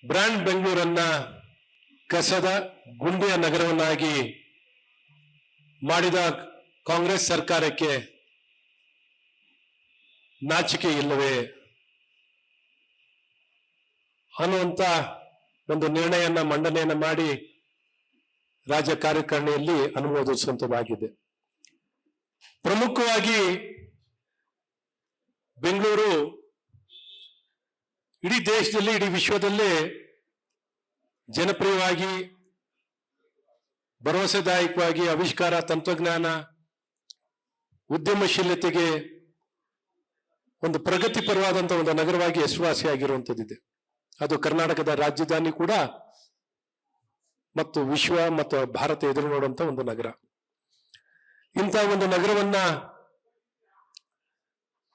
Brand ಬೆಂಗಳೂರನ್ನ ಕಸದ ಗುಂಡಿಯ ನಗರವನ್ನಾಗಿ ಮಾಡಿದ ಕಾಂಗ್ರೆಸ್ ಸರ್ಕಾರಕ್ಕೆ ನಾಚಿಕೆ ಇಲ್ಲವೇ ಅನ್ನುವಂತ ಒಂದು ನಿರ್ಣಯನ ಮಂಡನೆಯನ್ನ ಮಾಡಿ ರಾಜ್ಯ ಕಾರ್ಯಕಾರಿಣಿಯಲ್ಲಿ ಅನುಮೋದಿಸುವಂತದ್ದಾಗಿದೆ. ಪ್ರಮುಖವಾಗಿ ಬೆಂಗಳೂರು ಇಡೀ ದೇಶದಲ್ಲಿ ಇಡೀ ವಿಶ್ವದಲ್ಲೇ ಜನಪ್ರಿಯವಾಗಿ ಭರವಸೆದಾಯಕವಾಗಿ ಆವಿಷ್ಕಾರ ತಂತ್ರಜ್ಞಾನ ಉದ್ಯಮಶೀಲತೆಗೆ ಒಂದು ಪ್ರಗತಿಪರವಾದಂತಹ ಒಂದು ನಗರವಾಗಿ ಹೆಸರುವಾಸಿಯಾಗಿರುವಂಥದ್ದಿದೆ. ಅದು ಕರ್ನಾಟಕದ ರಾಜಧಾನಿ ಕೂಡ ಮತ್ತು ವಿಶ್ವ ಮತ್ತು ಭಾರತ ಎದುರು ನೋಡುವಂತ ಒಂದು ನಗರ. ಇಂಥ ಒಂದು ನಗರವನ್ನ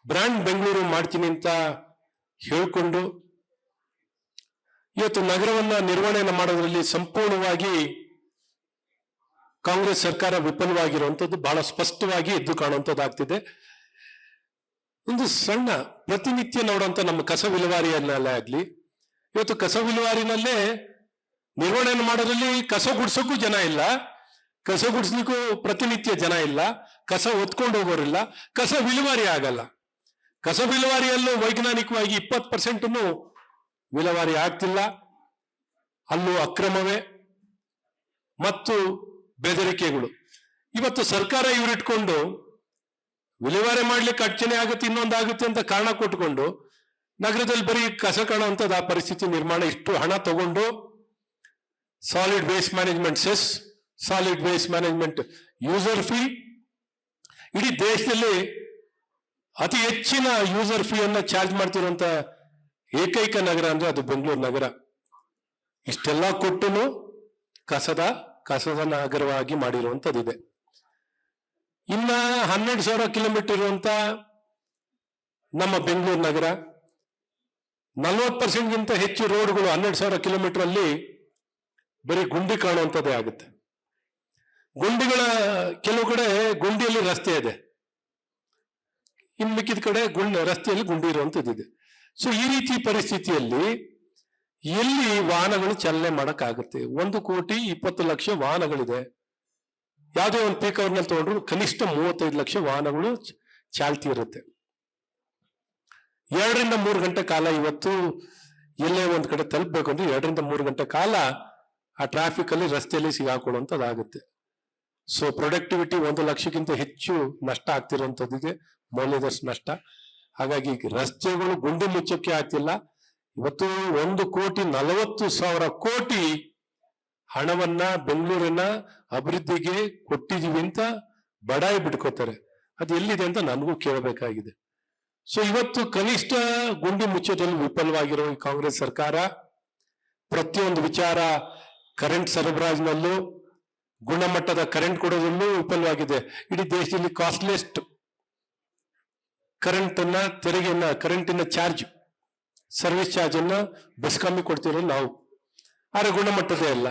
ಬ್ರ್ಯಾಂಡ್ ಬೆಂಗಳೂರು ಮಾಡ್ತೀನಿ ಅಂತ ಹೇಳ್ಕೊಂಡು ಇವತ್ತು ನಗರವನ್ನ ನಿರ್ವಹಣೆಯನ್ನು ಮಾಡೋದ್ರಲ್ಲಿ ಸಂಪೂರ್ಣವಾಗಿ ಕಾಂಗ್ರೆಸ್ ಸರ್ಕಾರ ವಿಫಲವಾಗಿರುವಂಥದ್ದು ಬಹಳ ಸ್ಪಷ್ಟವಾಗಿ ಎದ್ದು ಕಾಣುವಂಥದ್ದಾಗ್ತಿದೆ. ಒಂದು ಸಣ್ಣ ಪ್ರತಿನಿತ್ಯ ನೋಡುವಂತ ನಮ್ಮ ಕಸ ವಿಲೇವಾರಿಯಲ್ಲೇ ಆಗ್ಲಿ, ಇವತ್ತು ಕಸ ವಿಲೇವಾರಿನಲ್ಲೇ ನಿರ್ವಹಣೆಯನ್ನು ಮಾಡೋದ್ರಲ್ಲಿ ಕಸ ಗುಡ್ಸೋಕ್ಕೂ ಜನ ಇಲ್ಲ, ಕಸ ಗುಡಿಸ್ಲಿಕ್ಕೂ ಪ್ರತಿನಿತ್ಯ ಜನ ಇಲ್ಲ, ಕಸ ಹೊತ್ಕೊಂಡು ಹೋಗೋರಿಲ್ಲ, ಕಸ ವಿಲೇವಾರಿ ಆಗಲ್ಲ. ಕಸ ವಿಲೇವಾರಿಯಲ್ಲೂ ವೈಜ್ಞಾನಿಕವಾಗಿ 20% ವಿಲೇವಾರಿ ಆಗ್ತಿಲ್ಲ. ಅಲ್ಲೂ ಅಕ್ರಮವೇ ಮತ್ತು ಬೆದರಿಕೆಗಳು. ಇವತ್ತು ಸರ್ಕಾರ ಇವರಿಟ್ಕೊಂಡು ವಿಲೇವಾರಿ ಮಾಡ್ಲಿಕ್ಕೆ ಅಡಚಣೆ ಆಗುತ್ತೆ, ಇನ್ನೊಂದಾಗುತ್ತೆ ಅಂತ ಕಾರಣ ಕೊಟ್ಕೊಂಡು ನಗರದಲ್ಲಿ ಬರೀ ಕಸ ಕಾಣುವಂಥದ್ದು ಆ ಪರಿಸ್ಥಿತಿ ನಿರ್ಮಾಣ. ಇಷ್ಟು ಹಣ ತಗೊಂಡು solid waste management cess, solid waste management user fee, ಇಡೀ ದೇಶದಲ್ಲಿ ಅತಿ ಹೆಚ್ಚಿನ ಯೂಸರ್ ಫೀ ಅನ್ನ ಚಾರ್ಜ್ ಮಾಡ್ತಿರುವಂತ ಏಕೈಕ ನಗರ ಅಂದ್ರೆ ಅದು ಬೆಂಗಳೂರು ನಗರ. ಇಷ್ಟೆಲ್ಲ ಕೊಟ್ಟು ಕಸದ ನಗರವಾಗಿ ಮಾಡಿರುವಂತದ್ದಿದೆ. ಇನ್ನ 12,000 ಕಿಲೋಮೀಟರ್ ಇರುವಂತ ನಮ್ಮ ಬೆಂಗಳೂರು ನಗರ 40%ಗಿಂತ ಹೆಚ್ಚು ರೋಡ್ಗಳು 12,000 ಕಿಲೋಮೀಟರ್ ಅಲ್ಲಿ ಬರೀ ಗುಂಡಿ ಕಾಣುವಂಥದ್ದೇ ಆಗುತ್ತೆ. ಗುಂಡಿಗಳ ಕೆಲವು ಕಡೆ ಗುಂಡಿಯಲ್ಲಿ ರಸ್ತೆ ಇದೆ, ಇನ್ ಮಿಕ್ಕಿದ ಕಡೆ ರಸ್ತೆಯಲ್ಲಿ ಗುಂಡಿ ಇರುವಂತದ್ದಿದೆ. ಸೊ ಈ ರೀತಿ ಪರಿಸ್ಥಿತಿಯಲ್ಲಿ ಎಲ್ಲಿ ವಾಹನಗಳು ಚಲನೆ ಮಾಡಕ್ಕಾಗುತ್ತೆ? 1,20,00,000 ವಾಹನಗಳಿದೆ. ಯಾವುದೇ ಒಂದು ಪೀಕ್ ಅವರ್ನಲ್ಲಿ ತಗೊಂಡ್ರು ಕನಿಷ್ಠ 35 ಲಕ್ಷ ವಾಹನಗಳು ಚಾಲ್ತಿ ಇರುತ್ತೆ. 2 ರಿಂದ 3 ಗಂಟೆ ಕಾಲ ಇವತ್ತು ಎಲ್ಲೇ ಒಂದ್ ಕಡೆ ತಲುಪಬೇಕು ಅಂದ್ರೆ 2 ರಿಂದ 3 ಗಂಟೆ ಕಾಲ ಆ ಟ್ರಾಫಿಕ್ ಅಲ್ಲಿ ರಸ್ತೆಯಲ್ಲಿ ಸಿಗಾಕೊಳ್ಳುವಂಥದ್ದಾಗುತ್ತೆ. ಸೊ ಪ್ರೊಡಕ್ಟಿವಿಟಿ 1 ಲಕ್ಷಕ್ಕಿಂತ ಹೆಚ್ಚು ನಷ್ಟ ಆಗ್ತಿರುವಂತದ್ದಿದೆ, ಮೌಲ್ಯದಷ್ಟು ನಷ್ಟ. ಹಾಗಾಗಿ ರಸ್ತೆಗಳು ಗುಂಡಿ ಮುಚ್ಚಕ್ಕೆ ಆಗ್ತಿಲ್ಲ. ಇವತ್ತು 1,40,00,000 ಕೋಟಿ ಹಣವನ್ನ ಬೆಂಗಳೂರಿನ ಅಭಿವೃದ್ಧಿಗೆ ಕೊಟ್ಟಿದೀವಿ ಅಂತ ಬಡಾಯಿ ಬಿಡ್ಕೋತಾರೆ. ಅದು ಎಲ್ಲಿದೆ ಅಂತ ನನಗೂ ಕೇಳಬೇಕಾಗಿದೆ. ಸೊ ಇವತ್ತು ಕನಿಷ್ಠ ಗುಂಡಿ ಮುಚ್ಚೋದ್ರಲ್ಲಿ ವಿಫಲವಾಗಿರೋ ಈ ಕಾಂಗ್ರೆಸ್ ಸರ್ಕಾರ ಪ್ರತಿಯೊಂದು ವಿಚಾರ, ಕರೆಂಟ್ ಸರಬರಾಜಿನಲ್ಲೂ ಗುಣಮಟ್ಟದ ಕರೆಂಟ್ ಕೊಡೋದ್ರಲ್ಲೂ ವಿಫಲವಾಗಿದೆ. ಇಡೀ ದೇಶದಲ್ಲಿ ಕಾಸ್ಟ್ಲೆಸ್ಟ್ ಕರೆಂಟಿನ ಚಾರ್ಜ್, ಸರ್ವಿಸ್ ಚಾರ್ಜ್ ಅನ್ನ ಬೆಸ್ಕಾಂ ಕೊಡ್ತಿರೋ ನಾವು. ಆದ್ರೆ ಗುಣಮಟ್ಟದೇ ಇಲ್ಲ.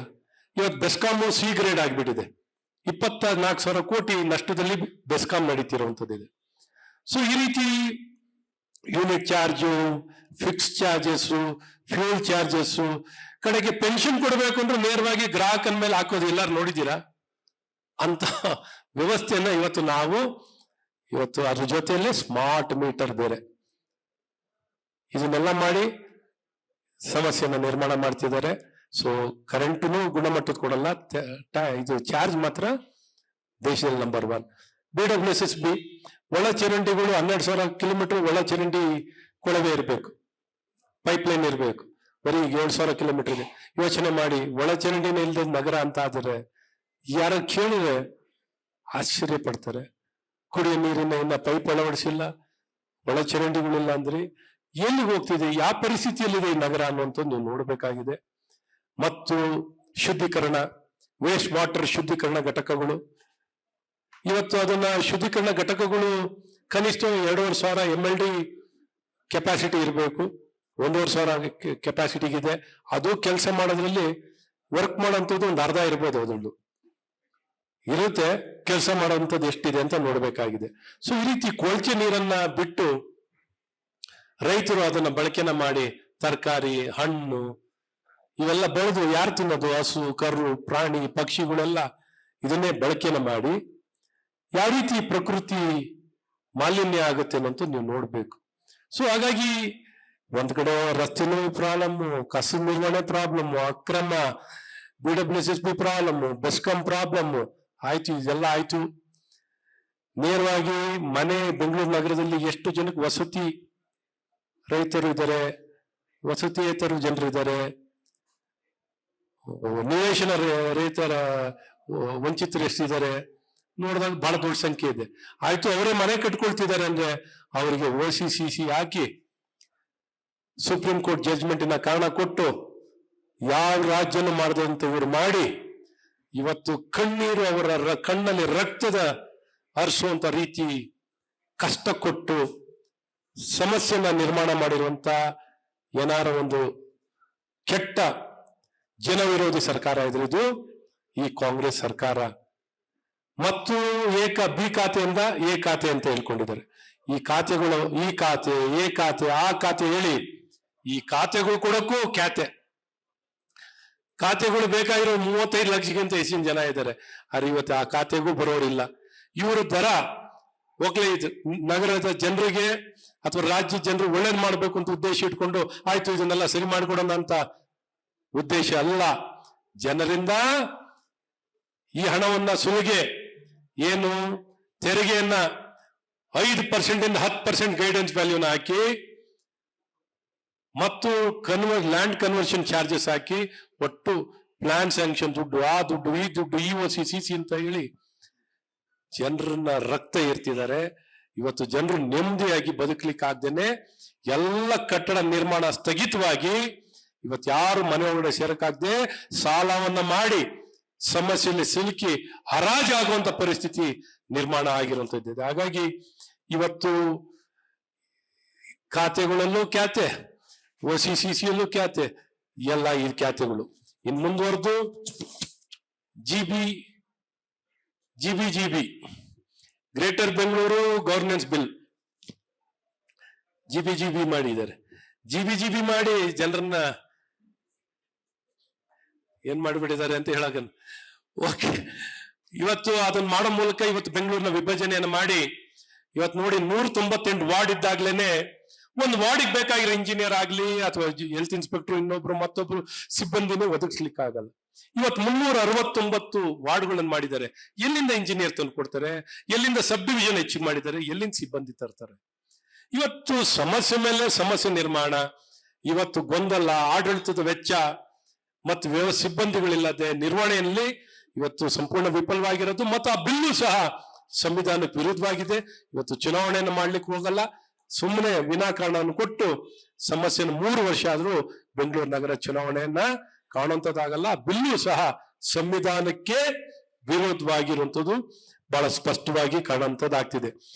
ಇವತ್ತು ಬೆಸ್ಕಾಂ ಸಿ ಗ್ರೇಡ್ ಆಗಿಬಿಟ್ಟಿದೆ. 24,000 ಕೋಟಿ ನಷ್ಟದಲ್ಲಿ ಬೆಸ್ಕಾಂ ನಡೀತಿರುವಂತದ್ದಿದೆ. ಸೊ ಈ ರೀತಿ unit charge, fix charges, fuel charges, ಕಡೆಗೆ ಪೆನ್ಷನ್ ಕೊಡಬೇಕು ಅಂದ್ರೆ ನೇರವಾಗಿ ಗ್ರಾಹಕನ ಮೇಲೆ ಹಾಕೋದು. ಎಲ್ಲಾರು ನೋಡಿದ್ದೀರಾ ಅಂತ ವ್ಯವಸ್ಥೆಯನ್ನ ಇವತ್ತು ಅದ್ರ ಜೊತೆಯಲ್ಲೇ ಸ್ಮಾರ್ಟ್ ಮೀಟರ್ ಬೇರೆ, ಇದನ್ನೆಲ್ಲ ಮಾಡಿ ಸಮಸ್ಯೆನ ನಿರ್ಮಾಣ ಮಾಡ್ತಿದ್ದಾರೆ. ಸೊ ಕರೆಂಟ್ನು ಗುಣಮಟ್ಟದ ಕೊಡಲ್ಲ, ಇದು ಚಾರ್ಜ್ ಮಾತ್ರ ದೇಶದಲ್ಲಿ ನಂಬರ್ 1. BWSSB ಒಳ ಚರಂಡಿಗಳು 12,000 ಕಿಲೋಮೀಟರ್ ಒಳ ಚರಂಡಿ ಕೊಳವೆ ಇರಬೇಕು, ಪೈಪ್ಲೈನ್ ಇರಬೇಕು. ಬರೀ 7,000 ಕಿಲೋಮೀಟರ್ ಇದೆ. ಯೋಚನೆ ಮಾಡಿ, ಒಳ ಚರಂಡಿನ ಇಲ್ಲದ ನಗರ ಅಂತ ಆದ್ರೆ ಯಾರ ಕೇಳಿದ್ರೆ ಆಶ್ಚರ್ಯ ಪಡ್ತಾರೆ. ಕುಡಿಯೋ ನೀರಿನ ಇನ್ನ ಪೈಪ್ ಅಳವಡಿಸಿಲ್ಲ, ಒಳ ಚರಂಡಿಗಳಿಲ್ಲ ಅಂದ್ರೆ ಎಲ್ಲಿಗೆ ಹೋಗ್ತಿದೆ, ಯಾವ ಪರಿಸ್ಥಿತಿಯಲ್ಲಿದೆ ಈ ನಗರ ಅನ್ನುವಂಥದ್ದು ನೀವು ನೋಡಬೇಕಾಗಿದೆ. ಮತ್ತು ಶುದ್ಧೀಕರಣ, ವೇಸ್ಟ್ ವಾಟರ್ ಶುದ್ಧೀಕರಣ ಘಟಕಗಳು, ಇವತ್ತು ಅದನ್ನ ಶುದ್ಧೀಕರಣ ಘಟಕಗಳು ಕನಿಷ್ಠ 2,500 MLD ಕೆಪಾಸಿಟಿ ಇರಬೇಕು. 1,500 ಕೆಪಾಸಿಟಿಗಿದೆ. ಅದು ಕೆಲಸ ಮಾಡೋದ್ರಲ್ಲಿ ವರ್ಕ್ ಮಾಡೋಂಥದ್ದು ಒಂದು ಅರ್ಧ ಇರ್ಬೋದು, ಅದೊಂದು ಇರುತ್ತೆ. ಕೆಲಸ ಮಾಡುವಂಥದ್ದು ಎಷ್ಟಿದೆ ಅಂತ ನೋಡ್ಬೇಕಾಗಿದೆ. ಸೊ ಈ ರೀತಿ ಕೊಳಚೆ ನೀರನ್ನ ಬಿಟ್ಟು ರೈತರು ಅದನ್ನ ಬಳಕೆನ ಮಾಡಿ ತರಕಾರಿ, ಹಣ್ಣು, ಇವೆಲ್ಲ ಬೆಳೆದು ಯಾರು ತಿನ್ನೋದು? ಹಸು, ಕರು, ಪ್ರಾಣಿ, ಪಕ್ಷಿಗಳೆಲ್ಲ ಇದನ್ನೇ ಬಳಕೆನ ಮಾಡಿ ಯಾವ ರೀತಿ ಪ್ರಕೃತಿ ಮಾಲಿನ್ಯ ಆಗುತ್ತೆ ಅನ್ನೋದು ನೀವು ನೋಡ್ಬೇಕು. ಸೊ ಹಾಗಾಗಿ ಒಂದ್ ಕಡೆ ರಸ್ತೆನೂ ಪ್ರಾಬ್ಲಮ್, ಕಸ ನಿರ್ವಹಣೆ ಪ್ರಾಬ್ಲಮ್, ಅಕ್ರಮ, BWSSB ಪ್ರಾಬ್ಲಮ್, ಬೆಸ್ಕಾಂ ಪ್ರಾಬ್ಲಮ್ ಆಯ್ತು. ಇದೆಲ್ಲ ಆಯ್ತು. ನೇರವಾಗಿ ಮನೆ ಬೆಂಗಳೂರು ನಗರದಲ್ಲಿ ಎಷ್ಟು ಜನಕ್ಕೆ ವಸತಿ ರೈತರು ಇದ್ದಾರೆ, ವಸತಿಯೇತರು ಜನರು ಇದ್ದಾರೆ, ನಿವೇಶನ ರೈತರ ವಂಚಿತರು ಎಷ್ಟಿದ್ದಾರೆ ನೋಡಿದಾಗ ಬಹಳ ದೊಡ್ಡ ಸಂಖ್ಯೆ ಇದೆ. ಆಯ್ತು, ಅವರೇ ಮನೆ ಕಟ್ಕೊಳ್ತಿದ್ದಾರೆ ಅಂದ್ರೆ ಅವರಿಗೆ OCCC ಹಾಕಿ ಸುಪ್ರೀಂ ಕೋರ್ಟ್ ಜಡ್ಜ್ಮೆಂಟಿನ ಕಾರಣ ಕೊಟ್ಟು ಯಾವ ರಾಜ್ಯನೂ ಮಾಡದಂತ ಇವರು ಮಾಡಿ ಇವತ್ತು ಕಣ್ಣೀರು ಅವರ ಕಣ್ಣಲ್ಲಿ ರಕ್ತದ ಹರಿಸುವಂತ ರೀತಿ ಕಷ್ಟ ಕೊಟ್ಟು ಸಮಸ್ಯೆನ ನಿರ್ಮಾಣ ಮಾಡಿರುವಂತ ಏನಾರ ಒಂದು ಕೆಟ್ಟ ಜನ ವಿರೋಧಿ ಸರ್ಕಾರ ಇದ್ರೆ ಇದು ಈ ಕಾಂಗ್ರೆಸ್ ಸರ್ಕಾರ. ಮತ್ತು ಬಿ ಖಾತೆಯಿಂದ ಎ ಖಾತೆ ಅಂತ ಹೇಳ್ಕೊಂಡಿದ್ದಾರೆ. ಈ ಖಾತೆಗಳು ಈ ಖಾತೆ, ಎ ಖಾತೆ, ಆ ಖಾತೆ ಹೇಳಿ ಈ ಖಾತೆಗಳು ಕೊಡಕ್ಕೂ ಖಾತೆಗಳು ಬೇಕಾಗಿರೋ 35 ಲಕ್ಷಕ್ಕಿಂತ ಹೆಚ್ಚಿನ ಜನ ಇದ್ದಾರೆ. ಆದ್ರೆ ಇವತ್ತು ಆ ಖಾತೆಗೂ ಬರೋರಿಲ್ಲ. ಇವರು ದರ ಹೋಗ್ಲೇ ನಗರದ ಜನರಿಗೆ ಅಥವಾ ರಾಜ್ಯದ ಜನರು ಒಳ್ಳೇದು ಮಾಡ್ಬೇಕು ಅಂತ ಉದ್ದೇಶ ಇಟ್ಕೊಂಡು ಆಯ್ತು ಇದನ್ನೆಲ್ಲ ಸರಿ ಮಾಡಿಕೊಡೋಣ ಅಂತ ಉದ್ದೇಶ ಅಲ್ಲ. ಜನರಿಂದ ಈ ಹಣವನ್ನ ಸುಲಿಗೆ ಏನು ತೆರಿಗೆಯನ್ನ 5% ಇಂದ 10% ಗೈಡೆನ್ಸ್ ವ್ಯಾಲ್ಯೂನ ಹಾಕಿ ಮತ್ತು ಲ್ಯಾಂಡ್ ಕನ್ವರ್ಷನ್ ಚಾರ್ಜಸ್ ಹಾಕಿ ಒಟ್ಟು ಪ್ಲಾನ್ ಸ್ಯಾಂಕ್ಷನ್ ದುಡ್ಡು, ಆ ದುಡ್ಡು, ಈ ದುಡ್ಡು, EOCCC ಅಂತ ಹೇಳಿ ಜನರನ್ನ ರಕ್ತ ಏರ್ತಿದ್ದಾರೆ. ಇವತ್ತು ಜನರು ನೆಮ್ಮದಿಯಾಗಿ ಬದುಕಲಿಕ್ಕೆ ಆಗ್ದೇನೆ ಎಲ್ಲ ಕಟ್ಟಡ ನಿರ್ಮಾಣ ಸ್ಥಗಿತವಾಗಿ ಇವತ್ತು ಯಾರು ಮನೆ ಒಳಗಡೆ ಸೇರಕ್ಕಾಗದೆ ಸಾಲವನ್ನ ಮಾಡಿ ಸಮಸ್ಯೆಯಲ್ಲಿ ಸಿಲುಕಿ ಹರಾಜಾಗುವಂತ ಪರಿಸ್ಥಿತಿ ನಿರ್ಮಾಣ ಆಗಿರುವಂತದ್ದಿದೆ. ಹಾಗಾಗಿ ಇವತ್ತು ಖಾತೆಗಳಲ್ಲೂ ಖ್ಯಾತೆ, OCCCಯಲ್ಲೂ ಖ್ಯಾತೆ, ಎಲ್ಲ ಈ ಖ್ಯಾತೆಗಳು ಇನ್ ಮುಂದುವರೆದು GBGB greater Bengaluru governance bill GBGB ಮಾಡಿದ್ದಾರೆ. GBGB ಮಾಡಿ ಜನರನ್ನ ಏನ್ ಮಾಡಿಬಿಟ್ಟಿದ್ದಾರೆ ಅಂತ ಹೇಳಕ ಓಕೆ. ಇವತ್ತು ಅದನ್ನ ಮಾಡೋ ಮೂಲಕ ಇವತ್ತು ಬೆಂಗಳೂರಿನ ವಿಭಜನೆಯನ್ನು ಮಾಡಿ ಇವತ್ತು ನೋಡಿ 198 ವಾರ್ಡ್ ಇದ್ದಾಗ್ಲೇನೆ ಒಂದು ವಾರ್ಡಿಗೆ ಬೇಕಾಗಿರೋ ಇಂಜಿನಿಯರ್ ಆಗ್ಲಿ ಅಥವಾ ಹೆಲ್ತ್ ಇನ್ಸ್ಪೆಕ್ಟರ್ ಇನ್ನೊಬ್ರು ಮತ್ತೊಬ್ರು ಸಿಬ್ಬಂದಿನೇ ಒದಗಿಸ್ಲಿಕ್ಕೆ ಆಗಲ್ಲ. ಇವತ್ತು 369 ವಾರ್ಡ್ಗಳನ್ನು ಮಾಡಿದ್ದಾರೆ. ಎಲ್ಲಿಂದ ಇಂಜಿನಿಯರ್ ತಂದು ಕೊಡ್ತಾರೆ? ಎಲ್ಲಿಂದ ಸಬ್ ಡಿವಿಷನ್ ಹೆಚ್ಚಿಗೆ ಮಾಡಿದ್ದಾರೆ? ಎಲ್ಲಿಂದ ಸಿಬ್ಬಂದಿ ತರ್ತಾರೆ? ಇವತ್ತು ಸಮಸ್ಯೆ ಮೇಲೆ ಸಮಸ್ಯೆ ನಿರ್ಮಾಣ, ಇವತ್ತು ಗೊಂದಲ, ಆಡಳಿತದ ವೆಚ್ಚ ಮತ್ತು ಸಿಬ್ಬಂದಿಗಳಿಲ್ಲದೆ ನಿರ್ವಹಣೆಯಲ್ಲಿ ಇವತ್ತು ಸಂಪೂರ್ಣ ವಿಫಲವಾಗಿರೋದು. ಮತ್ತು ಆ ಬಿಲ್ಲು ಸಹ ಸಂವಿಧಾನಕ್ಕೆ ವಿರುದ್ಧವಾಗಿದೆ. ಇವತ್ತು ಚುನಾವಣೆಯನ್ನು ಮಾಡ್ಲಿಕ್ಕೆ ಹೋಗಲ್ಲ, ಸುಮ್ಮನೆ ವಿನಾಕಾರಣವನ್ನು ಕೊಟ್ಟು ಸಮಸ್ಯೆಯನ್ನು 3 ವರ್ಷ ಆದ್ರೂ ಬೆಂಗಳೂರು ನಗರ ಚುನಾವಣೆಯನ್ನ ಕಾಣುವಂತದ್ದಾಗಲ್ಲ. ಬಿಲ್ಲು ಸಹ ಸಂವಿಧಾನಕ್ಕೆ ವಿರೋಧವಾಗಿರುವಂಥದ್ದು ಬಹಳ ಸ್ಪಷ್ಟವಾಗಿ ಕಾಣುವಂಥದ್ದಾಗ್ತಿದೆ.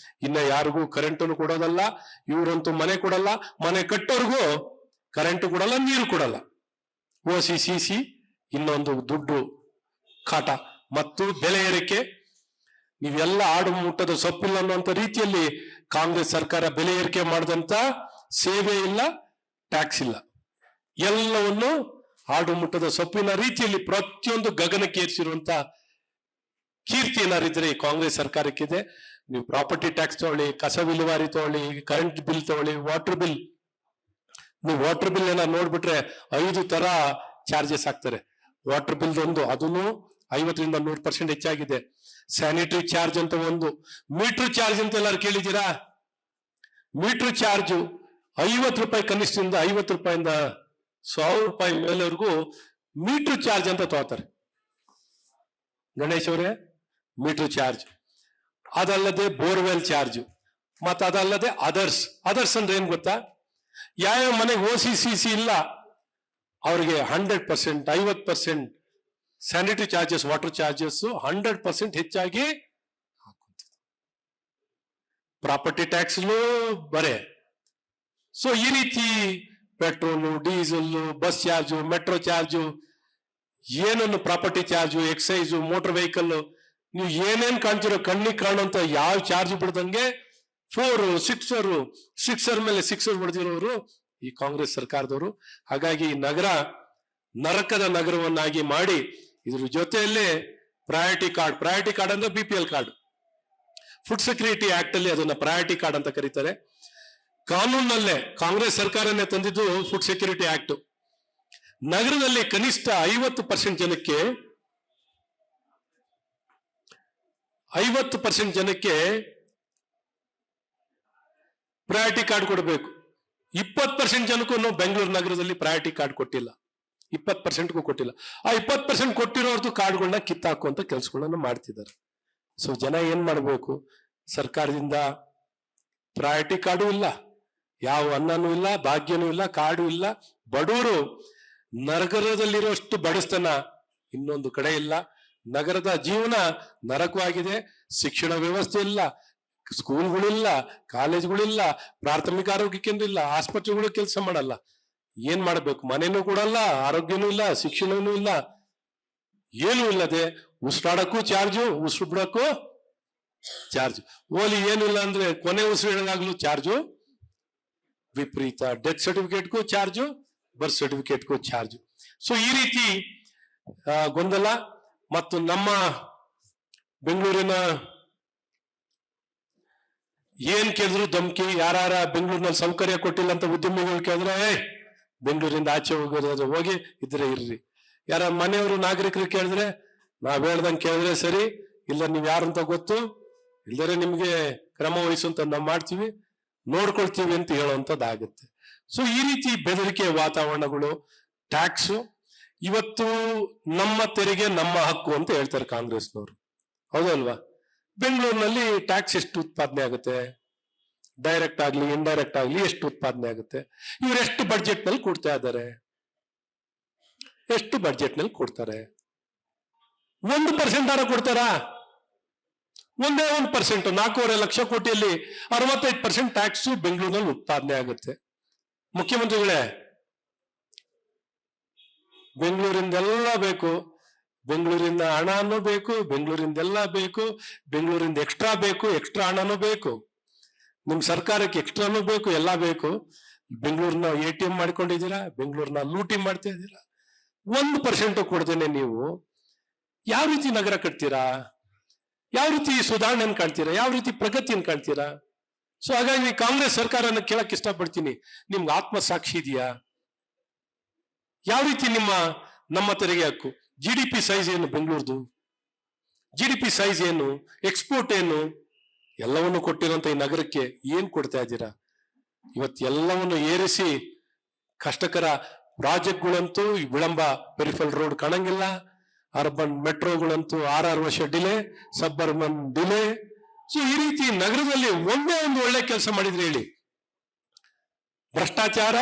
ಇನ್ನ ಯಾರಿಗೂ ಕರೆಂಟನ್ನು ಕೊಡೋದಲ್ಲ, ಇವರಂತೂ ಮನೆ ಕೊಡಲ್ಲ, ಮನೆ ಕಟ್ಟೋರ್ಗೂ ಕರೆಂಟ್ ಕೊಡಲ್ಲ, ನೀರು ಕೊಡಲ್ಲ. OCCC ಇನ್ನೊಂದು ದುಡ್ಡು ಕಾಟ ಮತ್ತು ಬೆಲೆ ಏರಿಕೆ. ನೀವೆಲ್ಲ ಆಡು ಮುಟ್ಟದ ಸೊಪ್ಪಿಲ್ಲ ಅನ್ನುವಂತ ರೀತಿಯಲ್ಲಿ ಕಾಂಗ್ರೆಸ್ ಸರ್ಕಾರ ಬೆಲೆ ಏರಿಕೆ ಮಾಡಿದಂತ ಸೇವೆ ಇಲ್ಲ, ಟ್ಯಾಕ್ಸ್ ಇಲ್ಲ, ಎಲ್ಲವನ್ನು ಆಡು ಮುಟ್ಟದ ಸೊಪ್ಪಿನ ರೀತಿಯಲ್ಲಿ ಪ್ರತಿಯೊಂದು ಗಗನಕ್ಕೇರಿಸಿರುವಂತ ಕೀರ್ತಿ ಏನಾರಿದ್ರೆ ಈ ಕಾಂಗ್ರೆಸ್ ಸರ್ಕಾರಕ್ಕಿದೆ. ನೀವು ಪ್ರಾಪರ್ಟಿ ಟ್ಯಾಕ್ಸ್ ತಗೊಳ್ಳಿ, ಕಸ ವಿಲೇವಾರಿ ತಗೊಳ್ಳಿ, ಕರೆಂಟ್ ಬಿಲ್ ತಗೊಳ್ಳಿ, ವಾಟರ್ ಬಿಲ್. ನೀವು ವಾಟರ್ ಬಿಲ್ ಏನ ನೋಡ್ಬಿಟ್ರೆ 5 ತರ ಚಾರ್ಜಸ್ ಹಾಕ್ತಾರೆ. ವಾಟರ್ ಬಿಲ್ ಒಂದು ಅದನ್ನು 50 ರಿಂದ 100% ಹೆಚ್ಚಾಗಿದೆ. ಸ್ಯಾನಿಟರಿ ಚಾರ್ಜ್ ಅಂತ ಒಂದು, ಮೀಟರ್ ಚಾರ್ಜ್ ಅಂತ ಎಲ್ಲರೂ ಕೇಳಿದ್ದೀರಾ? ಮೀಟರ್ ಚಾರ್ಜ್ 50 ರೂಪಾಯಿ ಕನಿಷ್ಠದಿಂದ 50 ರೂಪಾಯಿಂದ 1000 ರೂಪಾಯಿ ಮೇಲೆವರೆಗೂ ಮೀಟರ್ ಚಾರ್ಜ್ ಅಂತ ತಗೋತಾರೆ. ಗಣೇಶ್ ಅವರೇ, ಮೀಟರ್ ಚಾರ್ಜ್ ಅದಲ್ಲದೆ ಬೋರ್ವೆಲ್ ಚಾರ್ಜ್, ಮತ್ತೆ ಅದಲ್ಲದೆ ಅದರ್ಸ್ ಅಂದ್ರೆ ಏನ್ ಗೊತ್ತಾ? ಯಾವ ಮನೆಗೆ OCCC ಇಲ್ಲ ಅವ್ರಿಗೆ 100%, 50% ಸ್ಯಾನಿಟರಿ ಚಾರ್ಜಸ್, ವಾಟರ್ ಚಾರ್ಜಸ್ 100% ಹೆಚ್ಚಾಗಿ ಪ್ರಾಪರ್ಟಿ ಟ್ಯಾಕ್ಸ್ ಬರೇ. ಸೊ ಈ ರೀತಿ petrol, diesel, bus charge, metro charge, ಏನನ್ನು property charge, excise, motor vehicle, ನೀವು ಏನೇನ್ ಕಾಣ್ತಿರೋ ಕಣ್ಣಿಗೆ ಕಾಣುವಂತ ಯಾವ ಚಾರ್ಜ್ ಬಿಡದಂಗೆ 4, 6 ಮೇಲೆ 6 ಹೊಡೆದಿರೋರು ಈ ಕಾಂಗ್ರೆಸ್ ಸರ್ಕಾರದವರು. ಹಾಗಾಗಿ ಈ ನಗರ ನರಕದ ನಗರವನ್ನಾಗಿ ಮಾಡಿ ಇದ್ರ ಜೊತೆಯಲ್ಲೇ ಪ್ರಯಾರಿಟಿ ಕಾರ್ಡ್ ಅಂದ್ರೆ BPL card, food security act ಅಲ್ಲಿ ಅದನ್ನ ಪ್ರಯಾರಿಟಿ ಕಾರ್ಡ್ ಅಂತ ಕರೀತಾರೆ. ಕಾನೂನಲ್ಲೇ ಕಾಂಗ್ರೆಸ್ ಸರ್ಕಾರನೇ ತಂದಿದ್ದು ಫುಡ್ ಸೆಕ್ಯೂರಿಟಿ ಆಕ್ಟ್. ನಗರದಲ್ಲಿ ಕನಿಷ್ಠ 50% ಜನಕ್ಕೆ 50% ಜನಕ್ಕೆ ಪ್ರಯಾರಿಟಿ ಕಾರ್ಡ್ ಕೊಡಬೇಕು. 20% ಜನಕ್ಕೂ ಬೆಂಗಳೂರು ನಗರದಲ್ಲಿ ಪ್ರಯಾರಿಟಿ ಕಾರ್ಡ್ ಕೊಟ್ಟಿಲ್ಲ, 20%ಗೂ ಕೊಟ್ಟಿಲ್ಲ. ಆ 20% ಕೊಟ್ಟಿರೋರ್ದು ಕಾರ್ಡ್ಗಳನ್ನ ಕಿತ್ತಾಕುವಂತ ಕೆಲಸಗಳನ್ನ ಮಾಡ್ತಿದ್ದಾರೆ. ಸೊ ಜನ ಏನ್ ಮಾಡಬೇಕು? ಸರ್ಕಾರದಿಂದ ಪ್ರಯಾರಿಟಿ ಕಾರ್ಡು ಇಲ್ಲ, ಯಾವ ಅನ್ನನೂ ಇಲ್ಲ, ಭಾಗ್ಯನೂ ಇಲ್ಲ, ಕಾರ್ಡು ಇಲ್ಲ. ಬಡವರು ನಗರದಲ್ಲಿರೋಷ್ಟು ಬಡಸ್ತನ ಇನ್ನೊಂದು ಕಡೆ ಇಲ್ಲ. ನಗರದ ಜೀವನ ನರಕವಾಗಿದೆ. ಶಿಕ್ಷಣ ವ್ಯವಸ್ಥೆ ಇಲ್ಲ, ಸ್ಕೂಲ್ಗಳಿಲ್ಲ, ಕಾಲೇಜ್ಗಳಿಲ್ಲ, ಪ್ರಾಥಮಿಕ ಆರೋಗ್ಯ ಕೇಂದ್ರ ಇಲ್ಲ, ಆಸ್ಪತ್ರೆಗಳು ಕೆಲಸ ಮಾಡಲ್ಲ. ಏನ್ ಮಾಡ್ಬೇಕು? ಮನೆನೂ ಕೊಡಲ್ಲ, ಆರೋಗ್ಯನೂ ಇಲ್ಲ, ಶಿಕ್ಷಣನೂ ಇಲ್ಲ, ಏನೂ ಇಲ್ಲದೆ ಉಸಿರಾಡಕ್ಕೂ ಚಾರ್ಜು, ಉಸಿರು ಬಿಡಕ್ಕೂ ಚಾರ್ಜ್. ಓಲಿ ಏನಿಲ್ಲ ಅಂದ್ರೆ ಕೊನೆ ಉಸಿರಾಡಲಾಗ್ಲೂ ಚಾರ್ಜು ವಿಪರೀತ. ಡೆತ್ ಸರ್ಟಿಫಿಕೇಟ್ಗೂ ಚಾರ್ಜು, ಬರ್ತ್ ಸರ್ಟಿಫಿಕೇಟ್ಗೂ ಚಾರ್ಜು. ಸೊ ಈ ರೀತಿ ಗೊಂದಲ. ಮತ್ತು ನಮ್ಮ ಬೆಂಗಳೂರಿನ ಏನ್ ಕೇಳಿದ್ರು ಧಮಕಿ. ಯಾರ ಬೆಂಗಳೂರಿನಲ್ಲಿ ಸೌಕರ್ಯ ಕೊಟ್ಟಿಲ್ಲ ಅಂತ ಉದ್ಯಮಿಗಳು ಕೇಳಿದ್ರೆ ಬೆಂಗಳೂರಿಂದ ಆಚೆ ಹೋಗೋದು, ಹೋಗಿ ಇದ್ರೆ ಇರ್ರಿ. ಯಾರ ಮನೆಯವರು ನಾಗರಿಕರು ಕೇಳಿದ್ರೆ ನಾವ್ ಹೇಳ್ದಂಗೆ ಕೇಳಿದ್ರೆ ಸರಿ, ಇಲ್ಲ ನೀವ್ ಯಾರು ಅಂತ ಗೊತ್ತು, ಇಲ್ದರೆ ನಿಮ್ಗೆ ಕ್ರಮ ವಹಿಸುವಂತ ನಾವು ಮಾಡ್ತೀವಿ, ನೋಡ್ಕೊಳ್ತೀವಿ ಅಂತ ಹೇಳುವಂತದ್ದಾಗುತ್ತೆ. ಸೊ ಈ ರೀತಿ ಬೆದರಿಕೆ ವಾತಾವರಣಗಳು, ಟ್ಯಾಕ್ಸ್. ಇವತ್ತು ನಮ್ಮ ತೆರಿಗೆ ನಮ್ಮ ಹಕ್ಕು ಅಂತ ಹೇಳ್ತಾರೆ ಕಾಂಗ್ರೆಸ್ನವರು, ಹೌದಲ್ವಾ? ಬೆಂಗಳೂರಿನಲ್ಲಿ ಟ್ಯಾಕ್ಸ್ ಎಷ್ಟು ಉತ್ಪಾದನೆ ಆಗುತ್ತೆ? ಡೈರೆಕ್ಟ್ ಆಗ್ಲಿ ಇಂಡೈರೆಕ್ಟ್ ಆಗ್ಲಿ ಎಷ್ಟು ಉತ್ಪಾದನೆ ಆಗುತ್ತೆ? ಇವರೆಷ್ಟು ಬಡ್ಜೆಟ್ ನಲ್ಲಿ ಕೊಡ್ತಾ ಇದ್ದಾರೆ? ಎಷ್ಟು ಬಡ್ಜೆಟ್ ನಲ್ಲಿ ಕೊಡ್ತಾರೆ? 1% ಕೊಡ್ತಾರಾ? ಒಂದೇ 1%, 4.5 ಲಕ್ಷ ಕೋಟಿಯಲ್ಲಿ 65% ಟ್ಯಾಕ್ಸ್ ಬೆಂಗಳೂರಿನಲ್ಲಿ ಉತ್ಪಾದನೆ ಆಗುತ್ತೆ. ಮುಖ್ಯಮಂತ್ರಿಗಳೇ, ಬೆಂಗಳೂರಿಂದೆಲ್ಲ ಬೇಕು, ಬೆಂಗಳೂರಿಂದ ಹಣನೂ ಬೇಕು, ಬೆಂಗಳೂರಿಂದೆಲ್ಲ ಬೇಕು, ಬೆಂಗಳೂರಿಂದ ಎಕ್ಸ್ಟ್ರಾ ಬೇಕು, ಎಕ್ಸ್ಟ್ರಾ ಹಣನೂ ಬೇಕು, ನಿಮ್ ಸರ್ಕಾರಕ್ಕೆ ಎಕ್ಸ್ಟ್ರಾನೂ ಬೇಕು, ಎಲ್ಲ ಬೇಕು. ಬೆಂಗಳೂರಿನ ATM ಮಾಡ್ಕೊಂಡಿದ್ದೀರಾ, ಬೆಂಗಳೂರಿನ ಲೂಟಿ ಮಾಡ್ತಾ ಇದ್ದೀರಾ. 1% ಕೊಡ್ದೇನೆ ನೀವು ಯಾವ ರೀತಿ ನಗರ ಕಟ್ತೀರಾ? ಯಾವ ರೀತಿ ಸುಧಾರಣೆಯನ್ನು ಕಾಣ್ತೀರಾ? ಯಾವ ರೀತಿ ಪ್ರಗತಿಯನ್ನು ಕಾಣ್ತೀರಾ? ಸೊ ಹಾಗಾಗಿ ಕಾಂಗ್ರೆಸ್ ಸರ್ಕಾರನ ಕೇಳಕ್ ಇಷ್ಟಪಡ್ತೀನಿ, ನಿಮ್ಗೆ ಆತ್ಮಸಾಕ್ಷಿ ಇದೆಯಾ? ಯಾವ ರೀತಿ ನಮ್ಮ ತೆರಿಗೆ ಹಕ್ಕು? GDP ಸೈಜ್ ಏನು ಬೆಂಗಳೂರ್ದು? GDP ಸೈಜ್ ಏನು? ಎಕ್ಸ್ಪೋರ್ಟ್ ಏನು? ಎಲ್ಲವನ್ನು ಕೊಟ್ಟಿರೋಂತ ಈ ನಗರಕ್ಕೆ ಏನ್ ಕೊಡ್ತಾ ಇದ್ದೀರಾ? ಇವತ್ತೆಲ್ಲವನ್ನು ಏರಿಸಿ ಕಷ್ಟಕರ ಪ್ರಾಜೆಕ್ಟ್ಗಳಂತೂ ವಿಳಂಬ, ಪೆರಿಫಲ್ ರೋಡ್ ಕಾಣಂಗಿಲ್ಲ, ಅರ್ಬನ್ ಮೆಟ್ರೋಗಳಂತೂ 6 ವರ್ಷ ಡಿಲೇ, ಸಬ್-ಅರ್ಬನ್ ಡಿಲೇ. ಸೊ ಈ ರೀತಿ ನಗರದಲ್ಲಿ ಒಂದೇ ಒಂದು ಒಳ್ಳೆ ಕೆಲಸ ಮಾಡಿದ್ರೆ ಹೇಳಿ. ಭ್ರಷ್ಟಾಚಾರ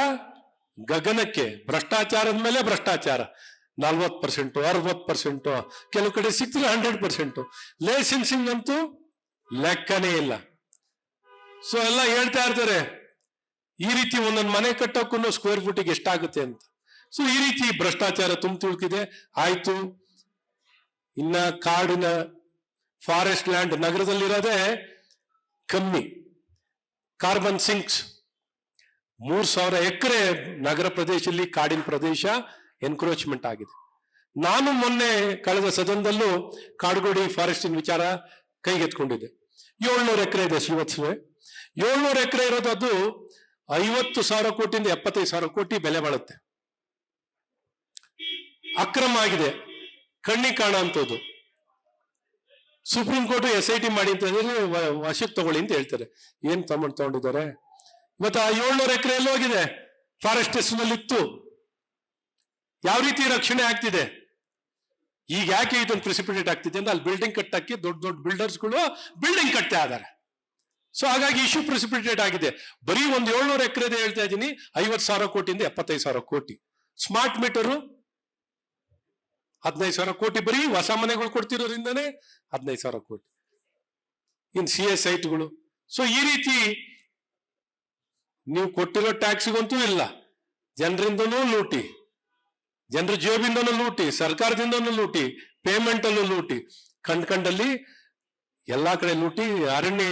ಗಗನಕ್ಕೆ, ಭ್ರಷ್ಟಾಚಾರದ ಮೇಲೆ ಭ್ರಷ್ಟಾಚಾರ. 40%, 60%, ಕೆಲವು ಕಡೆ ಸಿಕ್ಕಿದ್ರೆ 100%. ಲೈಸೆನ್ಸಿಂಗ್ ಅಂತೂ ಲೆಕ್ಕನೇ ಇಲ್ಲ. ಸೊ ಎಲ್ಲ ಹೇಳ್ತಾ ಇರ್ತಾರೆ ಈ ರೀತಿ ಒಂದೊಂದು ಮನೆ ಕಟ್ಟೋಕ್ಕೂ ಸ್ಕ್ವೇರ್ ಫುಟಿಗೆ ಎಷ್ಟಾಗುತ್ತೆ ಅಂತ. ಸೊ ಈ ರೀತಿ ಭ್ರಷ್ಟಾಚಾರ ತುಳುಕಿದೆ. ಆಯ್ತು, ಇನ್ನ ಕಾಡಿನ ಫಾರೆಸ್ಟ್ ಲ್ಯಾಂಡ್ ನಗರದಲ್ಲಿರೋದೇ ಕಮ್ಮಿ. ಕಾರ್ಬನ್ ಸಿಂಕ್ಸ್ 3000 ಎಕರೆ ನಗರ ಪ್ರದೇಶದಲ್ಲಿ ಕಾಡಿನ ಪ್ರದೇಶ ಎನ್ಕ್ರೋಚ್ಮೆಂಟ್ ಆಗಿದೆ. ನಾನು ಮೊನ್ನೆ ಕಳೆದ ಸದನದಲ್ಲೂ ಕಾಡುಗೋಡಿ ಫಾರೆಸ್ಟಿನ ವಿಚಾರ ಕೈಗೆತ್ಕೊಂಡಿದ್ದೆ. 700 ಎಕರೆ ಇದೆ ಶ್ರೀವತ್ಸವೇ. 700 ಎಕರೆ ಇರೋದು, ಅದು 50,000 ಕೋಟಿಯಿಂದ 75,000 ಕೋಟಿ ಬೆಲೆ ಬಾಳುತ್ತೆ. ಅಕ್ರಮ ಆಗಿದೆ, ಕಣ್ಣಿ ಕಾಣುವಂಥದ್ದು. ಸುಪ್ರೀಂ ಕೋರ್ಟ್ SIT ಮಾಡಿ ಅಂತ ಹೇಳಿದ್ರೆ ವಶಕ್ಕೆ ತಗೊಳ್ಳಿ ಅಂತ ಹೇಳ್ತಾರೆ. ಏನ್ ತಗೊಂಡಿದ್ದಾರೆ? ಇವತ್ತು 700 ಎಕರೆ ಎಲ್ಲ ಹೋಗಿದೆ, ಫಾರೆಸ್ಟ್ ನಲ್ಲಿ ಇತ್ತು. ಯಾವ ರೀತಿ ರಕ್ಷಣೆ ಆಗ್ತಿದೆ? ಈಗ ಯಾಕೆ ಇದೊಂದು ಪ್ರೆಸಿಪಿಟೇಟ್ ಆಗ್ತಿದೆ ಅಂದ್ರೆ ಅಲ್ಲಿ ಬಿಲ್ಡಿಂಗ್ ಕಟ್ಟಕ್ಕೆ ದೊಡ್ಡ ದೊಡ್ಡ ಬಿಲ್ಡರ್ಸ್ಗಳು ಬಿಲ್ಡಿಂಗ್ ಕಟ್ತಾ ಇದ್ದಾರೆ. ಸೊ ಹಾಗಾಗಿ ಇಶ್ಯೂ ಪ್ರೆಸಿಪಿಟೇಟ್ ಆಗಿದೆ. ಬರೀ ಒಂದು 700 ಎಕರೆ ಹೇಳ್ತಾ ಇದ್ದೀನಿ, 50,000 ಕೋಟಿಯಿಂದ 75,000 ಕೋಟಿ. ಸ್ಮಾರ್ಟ್ ಮೀಟರು 15,000 ಕೋಟಿ, ಬರೀ ಹೊಸ ಮನೆಗಳು ಕೊಡ್ತಿರೋದ್ರಿಂದನೇ 15,000 ಕೋಟಿ. ಇನ್ CS ಸೈಟ್ಗಳು. ಸೊ ಈ ರೀತಿ ನೀವು ಕೊಟ್ಟಿರೋ ಟ್ಯಾಕ್ಸ್ಗಂತೂ ಇಲ್ಲ, ಜನರಿಂದನೂ ಲೂಟಿ, ಜನರ ಜೇಬಿಂದನೂ ಲೂಟಿ, ಸರ್ಕಾರದಿಂದನೂ ಲೂಟಿ, ಪೇಮೆಂಟ್ ಅಲ್ಲೂ ಲೂಟಿ, ಕಂಡಲ್ಲಿ ಎಲ್ಲಾ ಕಡೆ ಲೂಟಿ. ಅರಣ್ಯ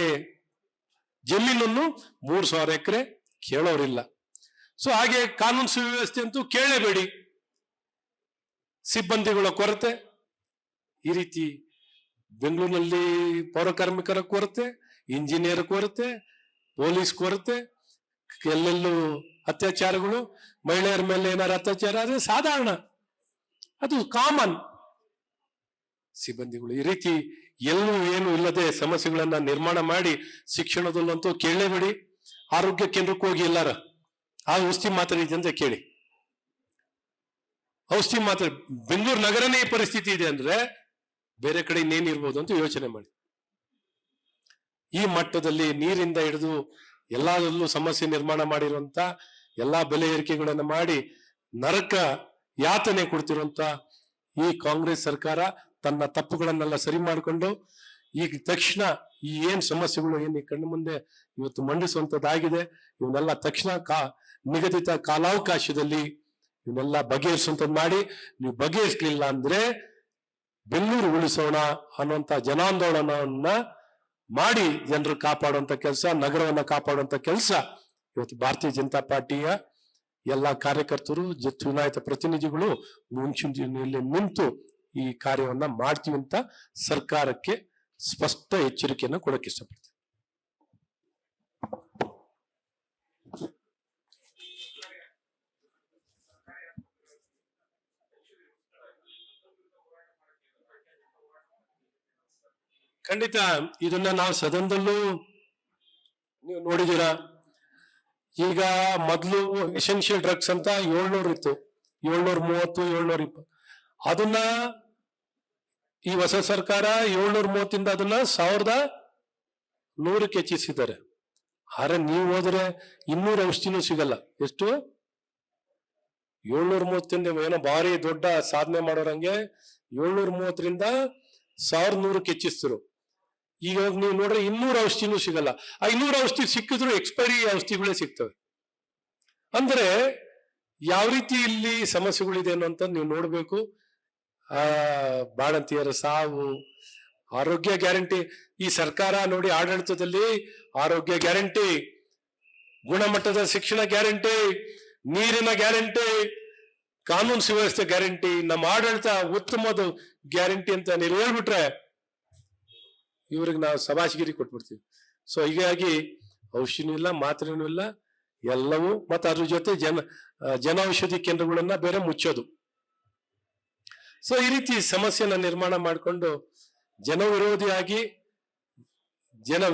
ಜಮೀನನ್ನು 3,000 ಎಕರೆ ಕೇಳೋರಿಲ್ಲ. ಸೊ ಹಾಗೆ ಕಾನೂನು ಸುವ್ಯವಸ್ಥೆ ಅಂತೂ ಕೇಳಲೇಬೇಡಿ. ಸಿಬ್ಬಂದಿಗಳ ಕೊರತೆ, ಈ ರೀತಿ ಬೆಂಗಳೂರಿನಲ್ಲಿ ಪೌರಕಾರ್ಮಿಕರ ಕೊರತೆ, ಇಂಜಿನಿಯರ್ ಕೊರತೆ, ಪೊಲೀಸ್ ಕೊರತೆ, ಎಲ್ಲೆಲ್ಲೂ ಅತ್ಯಾಚಾರಗಳು, ಮಹಿಳೆಯರ ಮೇಲೆ ಏನಾರು ಅತ್ಯಾಚಾರ ಆದ್ರೆ ಸಾಧಾರಣ, ಅದು ಕಾಮನ್. ಸಿಬ್ಬಂದಿಗಳು ಈ ರೀತಿ ಎಲ್ಲೂ ಏನು ಇಲ್ಲದೆ ಸಮಸ್ಯೆಗಳನ್ನ ನಿರ್ಮಾಣ ಮಾಡಿ, ಶಿಕ್ಷಣದಲ್ಲಂತೂ ಕೇಳಲೇಬೇಡಿ. ಆರೋಗ್ಯ ಕೇಂದ್ರಕ್ಕೆ ಹೋಗಿ ಎಲ್ಲಾರ ಆ ಔಷಧಿ ಮಾತ್ರೆ ಇದೆ ಅಂತ ಕೇಳಿ, ಔಷಧಿ ಮಾತ್ರೆ. ಬೆಂಗಳೂರು ನಗರನೇ ಈ ಪರಿಸ್ಥಿತಿ ಇದೆ ಅಂದ್ರೆ ಬೇರೆ ಕಡೆ ಇನ್ನೇನಿರ್ಬೋದು ಅಂತ ಯೋಚನೆ ಮಾಡಿ. ಈ ಮಟ್ಟದಲ್ಲಿ ನೀರಿಂದ ಹಿಡಿದು ಎಲ್ಲದರಲ್ಲೂ ಸಮಸ್ಯೆ ನಿರ್ಮಾಣ ಮಾಡಿರುವಂತ, ಎಲ್ಲಾ ಬೆಲೆ ಏರಿಕೆಗಳನ್ನ ಮಾಡಿ ನರಕ ಯಾತನೆ ಕೊಡ್ತಿರುವಂತ ಈ ಕಾಂಗ್ರೆಸ್ ಸರ್ಕಾರ ತನ್ನ ತಪ್ಪುಗಳನ್ನೆಲ್ಲ ಸರಿ ಮಾಡಿಕೊಂಡು ಈಗ ತಕ್ಷಣ ಈ ಏನ್ ಸಮಸ್ಯೆಗಳು ಏನ್ ಕಣ್ಣು ಮುಂದೆ ಇವತ್ತು ಮಂಡಿಸುವಂತದ್ದಾಗಿದೆ, ಇವನ್ನೆಲ್ಲ ತಕ್ಷಣ ನಿಗದಿತ ಕಾಲಾವಕಾಶದಲ್ಲಿ ಇವನ್ನೆಲ್ಲ ಬಗೆಹರಿಸುವಂತದ್ದು ಮಾಡಿ, ನೀವು ಬಗೆಹರಿಸಲಿಲ್ಲ ಅಂದ್ರೆ ಬೆಂಗಳೂರು ಉಳಿಸೋಣ ಅನ್ನುವಂತ ಜನಾಂದೋಲನವನ್ನ ಮಾಡಿ ಜನರು ಕಾಪಾಡುವಂತ ಕೆಲಸ, ನಗರವನ್ನ ಕಾಪಾಡುವಂತ ಕೆಲಸ ಇವತ್ತು ಭಾರತೀಯ ಜನತಾ ಪಾರ್ಟಿಯ ಎಲ್ಲಾ ಕಾರ್ಯಕರ್ತರು, ಚುನಾಯಿತ ಪ್ರತಿನಿಧಿಗಳು ಮುಂಚೂಣಿಯಲ್ಲಿ ನಿಂತು ಈ ಕಾರ್ಯವನ್ನ ಮಾಡ್ತೀವಿ ಅಂತ ಸರ್ಕಾರಕ್ಕೆ ಸ್ಪಷ್ಟ ಎಚ್ಚರಿಕೆಯನ್ನು ಕೊಡಕ್ಕೆ ಇಷ್ಟಪಡ್ತೀನಿ. ಖಂಡಿತ ಇದನ್ನ ನಾವು ಸದನದಲ್ಲೂ ನೀವು ನೋಡಿದೀರಾ. ಈಗ ಮೊದಲು ಎಸೆನ್ಷಿಯಲ್ ಡ್ರಗ್ಸ್ ಅಂತ 700 ಇತ್ತು, 730, 720. ಅದನ್ನ ಈ ಹೊಸ ಸರ್ಕಾರ 730 ಅದನ್ನ 1100 ಹೆಚ್ಚಿಸಿದ್ದಾರೆ. ಆದ್ರೆ ನೀವು ಹೋದ್ರೆ 200 ಔಷಧಿನೂ ಸಿಗಲ್ಲ. ಎಷ್ಟು? 730 ಏನೋ ಭಾರಿ ದೊಡ್ಡ ಸಾಧನೆ ಮಾಡೋರಂಗೆ 730ರಿಂದ 1100 ಹೆಚ್ಚಿಸ್ತರು. ಈಗ ನೀವು ನೋಡ್ರೆ 200 ಔಷಧಿನೂ ಸಿಗಲ್ಲ. ಆ 200 ಔಷಧಿ ಸಿಕ್ಕಿದ್ರು ಎಕ್ಸ್ಪೈರಿ ಔಷಧಿಗಳೇ ಸಿಗ್ತವೆ. ಅಂದ್ರೆ ಯಾವ ರೀತಿ ಇಲ್ಲಿ ಸಮಸ್ಯೆಗಳಿದೆ ಅನ್ನೋಂತ ನೀವು ನೋಡ್ಬೇಕು. ಬಾಣಂತಿಯರ ಸಾವು, ಆರೋಗ್ಯ ಗ್ಯಾರಂಟಿ, ಈ ಸರ್ಕಾರ ನೋಡಿ ಆಡಳಿತದಲ್ಲಿ ಆರೋಗ್ಯ ಗ್ಯಾರಂಟಿ, ಗುಣಮಟ್ಟದ ಶಿಕ್ಷಣ ಗ್ಯಾರಂಟಿ, ನೀರಿನ ಗ್ಯಾರಂಟಿ, ಕಾನೂನು ಸುವ್ಯವಸ್ಥೆ ಗ್ಯಾರಂಟಿ, ನಮ್ಮ ಆಡಳಿತ ಉತ್ತಮದ ಗ್ಯಾರಂಟಿ ಅಂತ ನೀವು ಹೇಳ್ಬಿಟ್ರೆ ಇವ್ರಿಗೆ ನಾವು ಸಭಾಷಗಿರಿ ಕೊಟ್ಬಿಡ್ತೀವಿ. ಸೊ ಹೀಗಾಗಿ ಔಷಧಿನೂ ಇಲ್ಲ, ಮಾತ್ರೆನೂ ಇಲ್ಲ, ಎಲ್ಲವೂ. ಮತ್ತೆ ಅದ್ರ ಜೊತೆ ಜನೌಷಧಿ ಕೇಂದ್ರಗಳನ್ನ ಬೇರೆ ಮುಚ್ಚೋದು. ಸೊ ಈ ರೀತಿ ಸಮಸ್ಯೆನ ನಿರ್ಮಾಣ ಮಾಡಿಕೊಂಡು ಜನ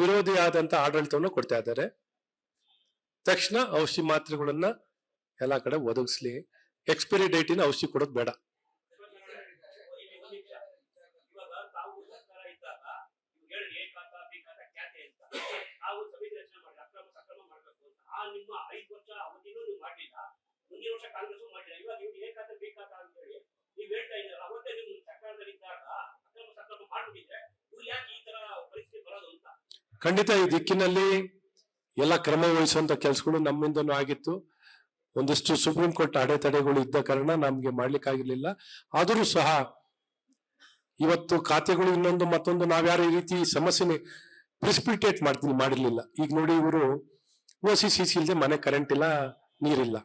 ವಿರೋಧಿಯಾದಂತ ಆಡಳಿತವನ್ನು ಕೊಡ್ತಾ ಇದ್ದಾರೆ. ತಕ್ಷಣ ಔಷಧಿ ಮಾತ್ರೆಗಳನ್ನ ಎಲ್ಲಾ ಕಡೆ ಒದಗಿಸ್ಲಿ. ಎಕ್ಸ್ಪೈರಿ ಡೇಟಿನ ಔಷಧಿ ಕೊಡೋದು ಬೇಡ. ಖಂಡಿತ ಈ ದಿಕ್ಕಿನಲ್ಲಿ ಎಲ್ಲ ಕ್ರಮ ವಹಿಸುವಂತ ಕೆಲಸಗಳು ನಮ್ಮಿಂದನೂ ಆಗಿತ್ತು. ಒಂದಿಷ್ಟು ಸುಪ್ರೀಂ ಕೋರ್ಟ್ ಅಡೆತಡೆಗಳು ಇದ್ದ ಕಾರಣ ನಮ್ಗೆ ಮಾಡ್ಲಿಕ್ಕಾಗಿರ್ಲಿಲ್ಲ. ಆದರೂ ಸಹ ಇವತ್ತು ಖಾತೆಗಳು ಇನ್ನೊಂದು ಮತ್ತೊಂದು ನಾವ್ಯಾರು ಈ ರೀತಿ ಸಮಸ್ಯೆ ಪ್ರಿಸಿಪಿಟೇಟ್ ಮಾಡಿರ್ಲಿಲ್ಲ. ಈಗ ನೋಡಿ, ಇವರು OCCC ಇಲ್ಲದೆ ಮನೆ ಕರೆಂಟ್ ಇಲ್ಲ, ನೀರಿಲ್ಲ.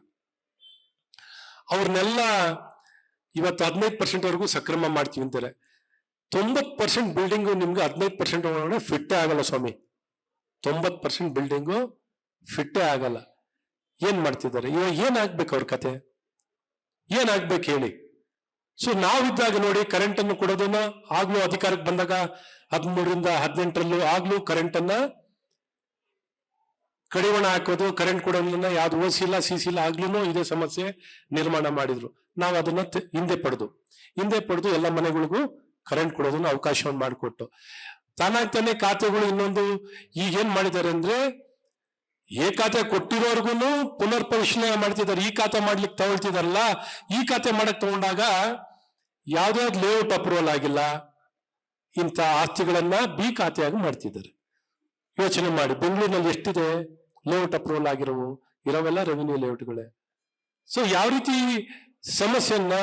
ಅವ್ರನ್ನೆಲ್ಲ ಇವತ್ತು 15% ವರೆಗೂ ಸಕ್ರಮ ಮಾಡ್ತೀವಿ ಅಂತಾರೆ. 90% ಬಿಲ್ಡಿಂಗು ನಿಮ್ಗೆ 15% ಒಳಗಡೆ ಫಿಟ್ಟೇ ಆಗಲ್ಲ ಸ್ವಾಮಿ. 90% ಬಿಲ್ಡಿಂಗು ಫಿಟ್ಟೇ ಆಗಲ್ಲ. ಏನ್ ಮಾಡ್ತಿದ್ದಾರೆ ಇವಾಗ? ಏನಾಗ್ಬೇಕು ಅವ್ರ ಕತೆ? ಏನಾಗ್ಬೇಕು ಹೇಳಿ? ಸೊ ನಾವಿದ್ದಾಗ ನೋಡಿ ಕರೆಂಟ್ ಅನ್ನು ಕೊಡೋದನ್ನ ಆಗ್ಲೂ ಅಧಿಕಾರಕ್ಕೆ ಬಂದಾಗ 13ರಿಂದ 18ರಲ್ಲೂ ಆಗ್ಲೂ ಕರೆಂಟ್ ಅನ್ನ ಕಡಿವಾಣ ಹಾಕೋದು, ಕರೆಂಟ್ ಕೊಡೋದನ್ನ ಯಾವ್ದು OC ಇಲ್ಲ, CC ಇಲ್ಲ, ಆಗ್ಲೂ ಇದೇ ಸಮಸ್ಯೆ ನಿರ್ಮಾಣ ಮಾಡಿದ್ರು. ನಾವು ಅದನ್ನ ಹಿಂದೆ ಪಡೆದು ಎಲ್ಲ ಮನೆಗಳಿಗೂ ಕರೆಂಟ್ ಕೊಡೋದನ್ನ ಅವಕಾಶವನ್ನು ಮಾಡಿಕೊಟ್ಟು ತಾನಾಗ್ತಾನೆ ಖಾತೆಗಳು ಇನ್ನೊಂದು ಈಗೇನ್ ಮಾಡಿದ್ದಾರೆ ಅಂದ್ರೆ, ಏ ಖಾತೆ ಕೊಟ್ಟಿರೋರ್ಗು ಪುನರ್ ಪರಿಶೀಲನೆ ಮಾಡ್ತಿದ್ದಾರೆ. ಈ ಖಾತೆ ಮಾಡ್ಲಿಕ್ಕೆ ತಗೊಳ್ತಿದಾರಲ್ಲ, ಈ ಖಾತೆ ಮಾಡಕ್ ತಗೊಂಡಾಗ ಯಾವ್ದಾವ್ದು ಲೇಔಟ್ ಅಪ್ರೂವಲ್ ಆಗಿಲ್ಲ, ಇಂಥ ಆಸ್ತಿಗಳನ್ನ B ಖಾತೆಯಾಗಿ ಮಾಡ್ತಿದ್ದಾರೆ. ಯೋಚನೆ ಮಾಡಿ, ಬೆಂಗಳೂರಿನಲ್ಲಿ ಎಷ್ಟಿದೆ ಲೇಔಟ್ ಅಪ್ರೂವಲ್ ಇರೋವೆಲ್ಲ ರೆವಿನ್ಯೂ ಲೇಔಟ್ಗಳೇ. ಸೊ ಯಾವ ರೀತಿ ಸಮಸ್ಯೆಯನ್ನ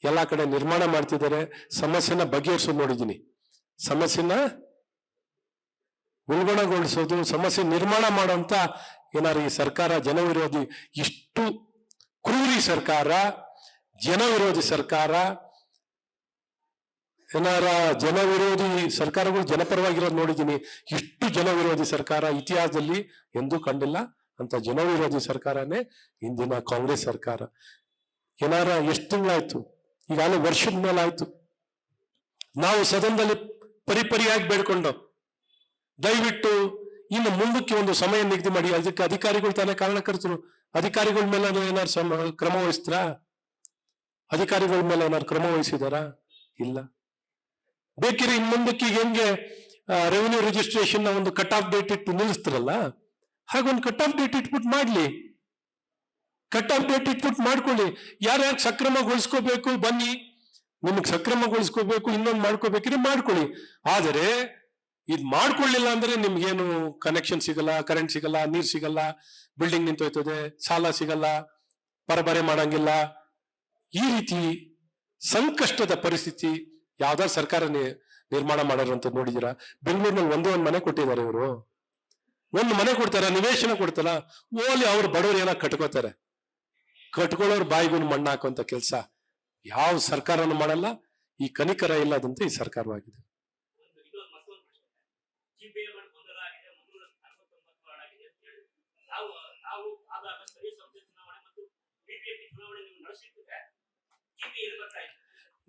ಎಲ್ಲಾ ಕಡೆ ನಿರ್ಮಾಣ ಮಾಡ್ತಿದ್ದಾರೆ. ಸಮಸ್ಯೆನ ಬಗೆಹರಿಸೋದು ನೋಡಿದೀನಿ. ಸಮಸ್ಯೆನ ಉಲ್ಬಣಗೊಳಿಸೋದು, ಸಮಸ್ಯೆ ನಿರ್ಮಾಣ ಮಾಡುವಂತ ಏನಾರು ಈ ಸರ್ಕಾರ ಜನವಿರೋಧಿ, ಇಷ್ಟು ಕ್ರೂರಿ ಸರ್ಕಾರ, ಜನ ವಿರೋಧಿ ಸರ್ಕಾರ. ಏನಾರ ಜನ ವಿರೋಧಿ ಸರ್ಕಾರಗಳು ಜನಪರವಾಗಿರೋದು ನೋಡಿದ್ದೀನಿ. ಇಷ್ಟು ಜನ ವಿರೋಧಿ ಸರ್ಕಾರ ಇತಿಹಾಸದಲ್ಲಿ ಎಂದೂ ಕಂಡಿಲ್ಲ. ಅಂತ ಜನ ವಿರೋಧಿ ಸರ್ಕಾರನೇ ಇಂದಿನ ಕಾಂಗ್ರೆಸ್ ಸರ್ಕಾರ. ಏನಾರ ಎಷ್ಟು ತಿಂಗಳಾಯ್ತು, ಈಗಾಗಲೇ ವರ್ಷದ ಮೇಲೆ ಆಯ್ತು. ನಾವು ಸದನದಲ್ಲಿ ಪರಿಪರಿಯಾಗಿ ಬೇಡ್ಕೊಂಡು ದಯವಿಟ್ಟು ಇನ್ನು ಮುಂದಕ್ಕೆ ಒಂದು ಸಮಯ ನಿಗದಿ ಮಾಡಿ. ಅದಕ್ಕೆ ಅಧಿಕಾರಿಗಳು ತಾನೇ ಕಾರಣಕರ್ತರು. ಅಧಿಕಾರಿಗಳ ಮೇಲೆ ಏನಾರು ಕ್ರಮ ವಹಿಸ್ತಾರ? ಅಧಿಕಾರಿಗಳ ಮೇಲೆ ಏನಾರು ಕ್ರಮ ವಹಿಸಿದಾರ? ಇಲ್ಲ. ಬೇಕಿದ್ರೆ ಇನ್ ಮುಂದಕ್ಕೆ ಹೆಂಗೆ ರೆವಿನ್ಯೂ ರಿಜಿಸ್ಟ್ರೇಷನ್ ಒಂದು ಕಟ್ ಆಫ್ ಡೇಟ್ ಇಟ್ಟು ನಿಲ್ಲಿಸ್ತಾರಲ್ಲ, ಹಾಗೊಂದು ಕಟ್ ಆಫ್ ಡೇಟ್ ಇಟ್ಬಿಟ್ಟು ಮಾಡ್ಲಿ. ಕಟ್ ಆಫ್ ಡೇಟ್ ಇಟ್ಬಿಟ್ಟು ಮಾಡ್ಕೊಳ್ಳಿ. ಯಾರ್ಯಾರು ಸಕ್ರಮಗೊಳಿಸ್ಕೋಬೇಕು ಬನ್ನಿ, ನಿಮಗೆ ಸಕ್ರಮಗೊಳಿಸ್ಕೋಬೇಕು, ಇನ್ನೊಂದು ಮಾಡ್ಕೋಬೇಕಿದ್ರೆ ಮಾಡ್ಕೊಳ್ಳಿ. ಆದರೆ ಇದು ಮಾಡ್ಕೊಳ್ಳಿಲ್ಲ ಅಂದ್ರೆ ನಿಮ್ಗೇನು ಕನೆಕ್ಷನ್ ಸಿಗಲ್ಲ, ಕರೆಂಟ್ ಸಿಗಲ್ಲ, ನೀರ್ ಸಿಗಲ್ಲ, ಬಿಲ್ಡಿಂಗ್ ನಿಂತೋಯ್ತದೆ, ಸಾಲ ಸಿಗಲ್ಲ, ಪರಬರೆ ಮಾಡಂಗಿಲ್ಲ. ಈ ರೀತಿ ಸಂಕಷ್ಟದ ಪರಿಸ್ಥಿತಿ ಯಾವ್ದಾದ್ರು ಸರ್ಕಾರ ನಿರ್ಮಾಣ ಮಾಡೋರು ಅಂತ ನೋಡಿದಿರಾ? ಬೆಂಗಳೂರಿನಲ್ಲಿ ಒಂದೇ ಒಂದು ಮನೆ ಕೊಟ್ಟಿದ್ದಾರೆ ಇವರು. ಒಂದು ಮನೆ ಕೊಡ್ತಾರ, ನಿವೇಶನ ಕೊಡ್ತಾರ, ಓಲಿ ಅವ್ರು ಬಡವರು ಏನೋ ಕಟ್ಕೋತಾರೆ. ಕಟ್ಕೊಳ್ಳೋರು ಬಾಯಿಗೂ ಮಣ್ಣು ಹಾಕುವಂತ ಕೆಲಸ ಯಾವ ಸರ್ಕಾರನೂ ಮಾಡಲ್ಲ. ಈ ಕನಿಕರ ಇಲ್ಲದಂತೆ ಈ ಸರ್ಕಾರವಾಗಿದೆ.